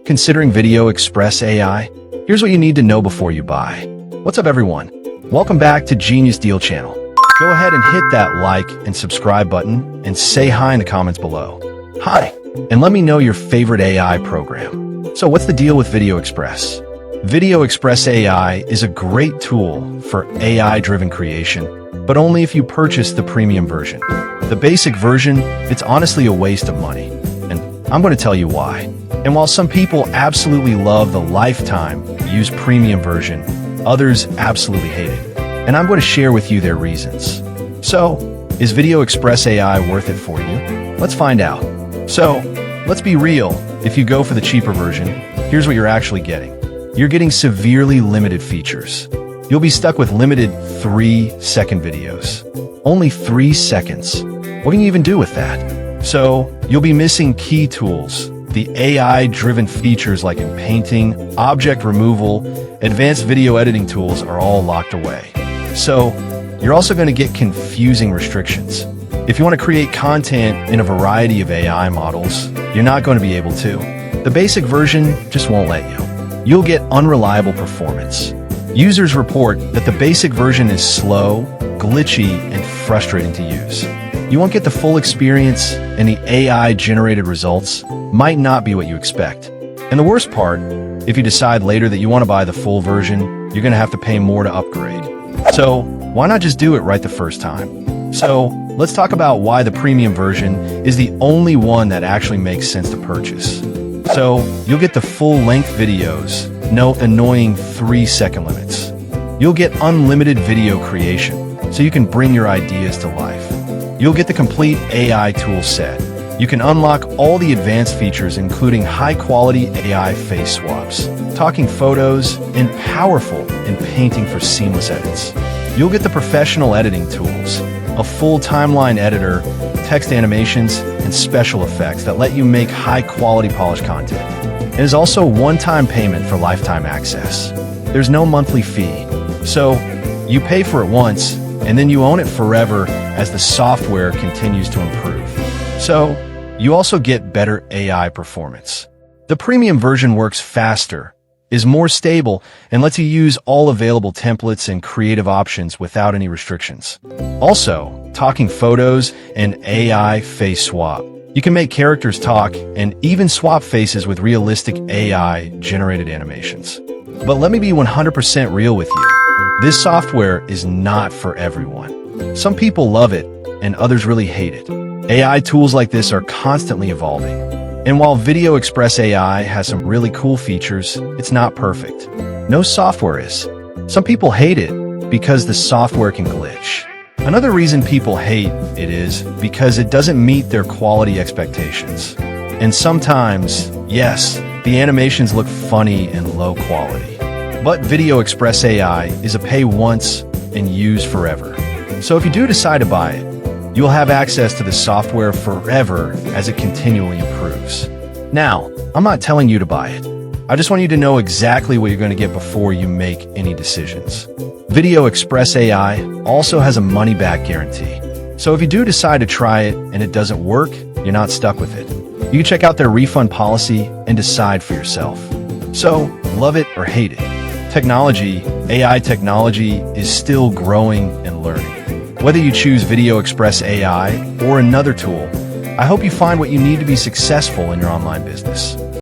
Considering VideoExpress.ai? Here's what you need to know before you buy. What's up, everyone? Welcome back to Genius Deal Channel. Go ahead and hit that like and subscribe button and say hi in the comments below. Hi, and let me know your favorite AI program. So what's the deal with VideoExpress? VideoExpress.ai is a great tool for AI-driven creation, but only if you purchase the premium version. The basic version, it's honestly a waste of money, and I'm going to tell you why. And while some people absolutely love the lifetime use premium version, others absolutely hate it. And I'm going to share with you their reasons. So, is VideoExpress.ai worth it for you? Let's find out. So, let's be real. If you go for the cheaper version, here's what you're actually getting. You're getting severely limited features. You'll be stuck with limited 3-second videos. Only 3 seconds. What can you even do with that? So, you'll be missing key tools. The AI-driven features like in painting, object removal, advanced video editing tools are all locked away. So, you're also going to get confusing restrictions. If you want to create content in a variety of AI models, you're not going to be able to. The basic version just won't let you. You'll get unreliable performance. Users report that the basic version is slow, glitchy, and frustrating to use. You won't get the full experience, and the AI-generated results might not be what you expect. And the worst part, if you decide later that you want to buy the full version, you're going to have to pay more to upgrade. So, why not just do it right the first time? So, let's talk about why the premium version is the only one that actually makes sense to purchase. So, you'll get the full-length videos, no annoying 3-second limits. You'll get unlimited video creation, so you can bring your ideas to life. You'll get the complete AI tool set. You can unlock all the advanced features, including high-quality AI face swaps, talking photos, and powerful in painting for seamless edits. You'll get the professional editing tools, a full timeline editor, text animations, and special effects that let you make high-quality polished content. It is also one-time payment for lifetime access. There's no monthly fee. So, you pay for it once, and then you own it forever as the software continues to improve. So, you also get better AI performance. The premium version works faster, is more stable, and lets you use all available templates and creative options without any restrictions. Also, talking photos and AI face swap. You can make characters talk and even swap faces with realistic AI-generated animations. But let me be 100% real with you. This software is not for everyone. Some people love it, and others really hate it. AI tools like this are constantly evolving. And while VideoExpress.ai has some really cool features, it's not perfect. No software is. Some people hate it because the software can glitch. Another reason people hate it is because it doesn't meet their quality expectations. And sometimes, yes, the animations look funny and low quality. But VideoExpress.ai is a pay once and use forever. So if you do decide to buy it, you'll have access to the software forever as it continually improves. Now, I'm not telling you to buy it. I just want you to know exactly what you're going to get before you make any decisions. VideoExpress.ai also has a money-back guarantee. So if you do decide to try it and it doesn't work, you're not stuck with it. You can check out their refund policy and decide for yourself. So, love it or hate it. AI technology is still growing and learning. Whether you choose VideoExpress.ai or another tool, I hope you find what you need to be successful in your online business.